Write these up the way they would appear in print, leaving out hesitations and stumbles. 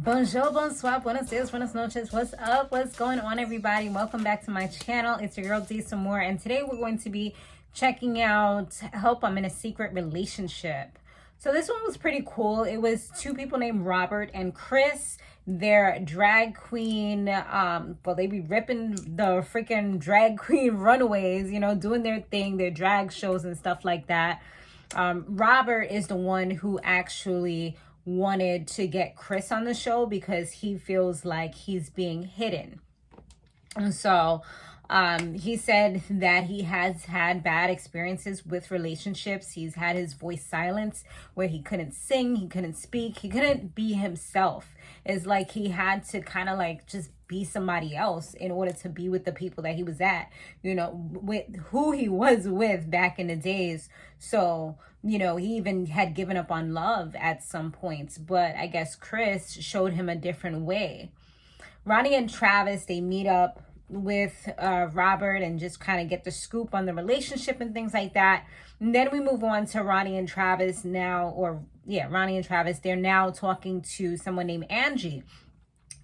Bonjour, bonsoir, buenos dias, buenas noches. What's up? What's going on, everybody? Welcome back to my channel. It's your girl D some more, and today we're going to be checking out Help I'm in a Secret Relationship. So this one was pretty cool. It was two people named Robert and Chris. They're drag queen, they be ripping the freaking drag queen runaways, doing their thing, their drag shows and stuff like that. Robert is the one who actually wanted to get Chris on the show because he feels like he's being hidden. And so he said that he has had bad experiences with relationships. He's had his voice silenced where he couldn't sing, he couldn't speak, he couldn't be himself. It's like he had to kind of like just be somebody else in order to be with the people that he was at, with who he was with back in the days. So, he even had given up on love at some points, but I guess Chris showed him a different way. Ronnie and Travis, they meet up with Robert and just kind of get the scoop on the relationship and things like that. And then we move on to Ronnie and Travis now, Ronnie and Travis, they're now talking to someone named Angie.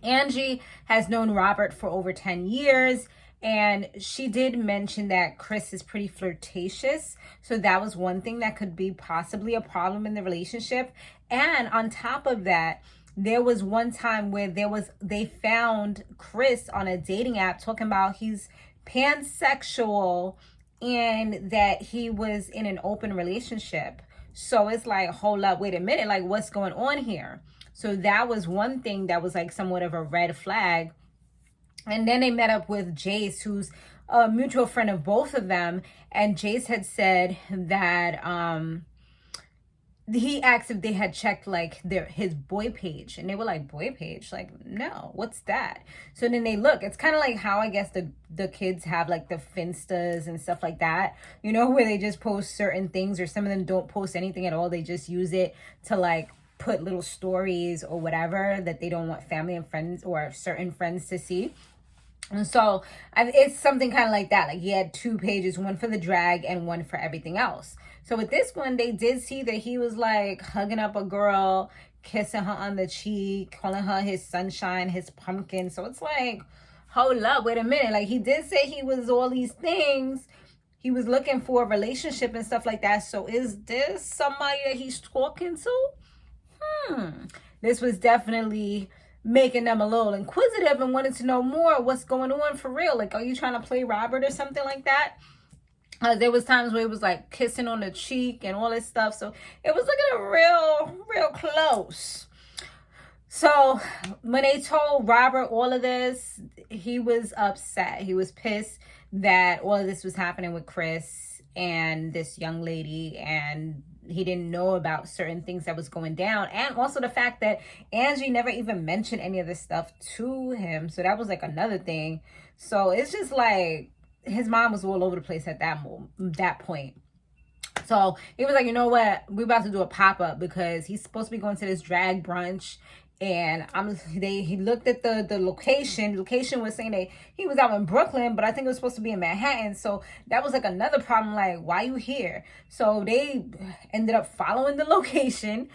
Angie has known Robert for over 10 years. And she did mention that Chris is pretty flirtatious. So that was one thing that could be possibly a problem in the relationship. And on top of that, there was one time where they found Chris on a dating app talking about he's pansexual and that he was in an open relationship. So it's like, hold up, wait a minute, like what's going on here? So that was one thing that was like somewhat of a red flag. And then they met up with Jace, who's a mutual friend of both of them. And Jace had said that he asked if they had checked like his boy page. And they were like, boy page? Like, no, what's that? So then they look. It's kind of like how I guess the kids have like the Finstas and stuff like that, where they just post certain things, or some of them don't post anything at all. They just use it to like put little stories or whatever that they don't want family and friends or certain friends to see. And so it's something kind of like that. Like he had two pages, one for the drag and one for everything else. So with this one, they did see that he was like hugging up a girl, kissing her on the cheek, calling her his sunshine, his pumpkin. So it's like, hold up, wait a minute. Like he did say he was all these things. He was looking for a relationship and stuff like that. So is this somebody that he's talking to? This was definitely making them a little inquisitive and wanted to know more what's going on for real. Like, are you trying to play Robert or something like that? There was times where it was like kissing on the cheek and all this stuff. So it was looking real close. So when they told Robert all of this, he was upset. He was pissed that all of this was happening with Chris and this young lady, and he didn't know about certain things that was going down. And also the fact that Angie never even mentioned any of this stuff to him. So that was like another thing. So it's just like his mom was all over the place at that point. So he was like, you know what? We're about to do a pop-up because he's supposed to be going to this drag brunch. And he looked at the location. The location was saying that he was out in Brooklyn, but I think it was supposed to be in Manhattan. So that was like another problem. Like, why you here? So they ended up following the location,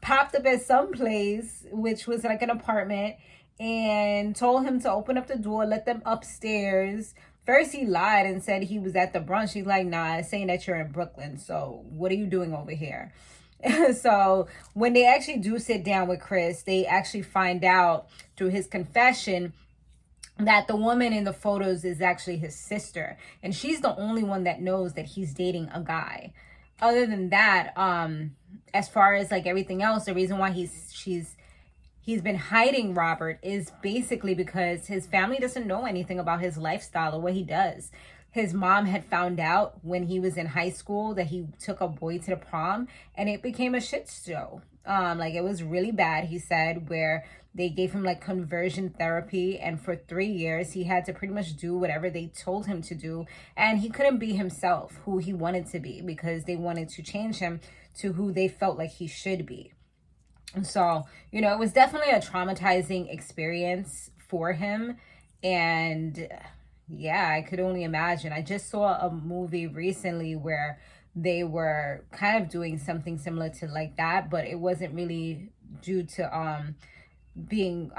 popped up at some place, which was like an apartment, and told him to open up the door, let them upstairs. First, he lied and said he was at the brunch. He's like, nah, it's saying that you're in Brooklyn. So what are you doing over here? So when they actually do sit down with Chris, they actually find out through his confession that the woman in the photos is actually his sister. And she's the only one that knows that he's dating a guy. Other than that, as far as like everything else, the reason why he's been hiding Robert is basically because his family doesn't know anything about his lifestyle or what he does. His mom had found out when he was in high school that he took a boy to the prom, and it became a shit show. Like it was really bad, he said, where they gave him like conversion therapy, and for 3 years he had to pretty much do whatever they told him to do, and he couldn't be himself, who he wanted to be, because they wanted to change him to who they felt like he should be. So, it was definitely a traumatizing experience for him. And yeah, I could only imagine. I just saw a movie recently where they were kind of doing something similar to like that, but it wasn't really due to being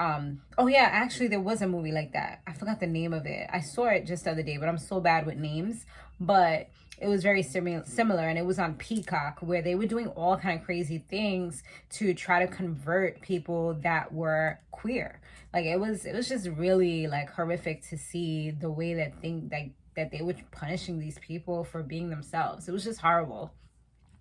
oh yeah, actually there was a movie like that. I forgot the name of it. I saw it just the other day, but I'm so bad with names. But it was very similar, and it was on Peacock, where they were doing all kind of crazy things to try to convert people that were queer. Like it was just really like horrific to see the way that they were punishing these people for being themselves. It was just horrible.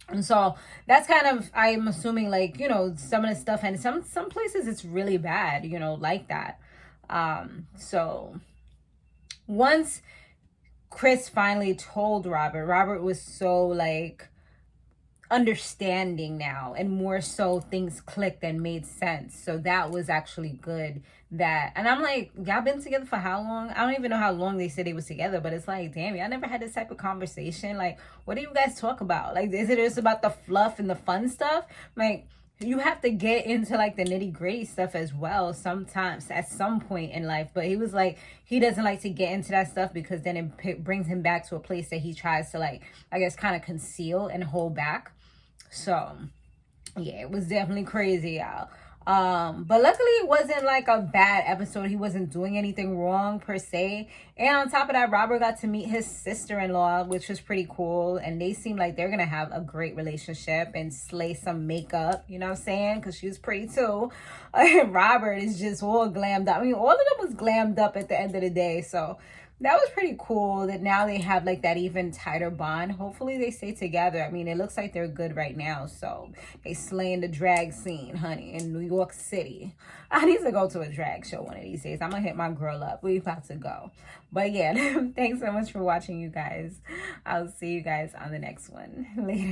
And so that's kind of, I'm assuming, like, you know, some of the stuff, and some places it's really bad, you know, like that. So once Chris finally told Robert was so like understanding now, and more so things clicked and made sense. So that was actually good. That, and I'm like, y'all been together for how long? I don't even know how long they said they was together, but it's like, damn, y'all never had this type of conversation. Like, what do you guys talk about? Like, is it just about the fluff and the fun stuff? Like, you have to get into like the nitty gritty stuff as well sometimes at some point in life. But he was like, he doesn't like to get into that stuff because then it brings him back to a place that he tries to, like, I guess, kind of conceal and hold back. So yeah, it was definitely crazy, y'all. But luckily it wasn't like a bad episode. He wasn't doing anything wrong per se. And on top of that, Robert got to meet his sister-in-law, which was pretty cool. And they seem like they're gonna have a great relationship and slay some makeup, you know what I'm saying? Because she was pretty too. And Robert is just all glammed up. I mean, all of them was glammed up at the end of the day. So that was pretty cool that now they have like that even tighter bond. Hopefully they stay together. I mean, it looks like they're good right now. So they slaying the drag scene, honey, in New York City. I need to go to a drag show one of these days. I'm gonna hit my girl up. We about to go. But yeah, thanks so much for watching, you guys. I'll see you guys on the next one. Later.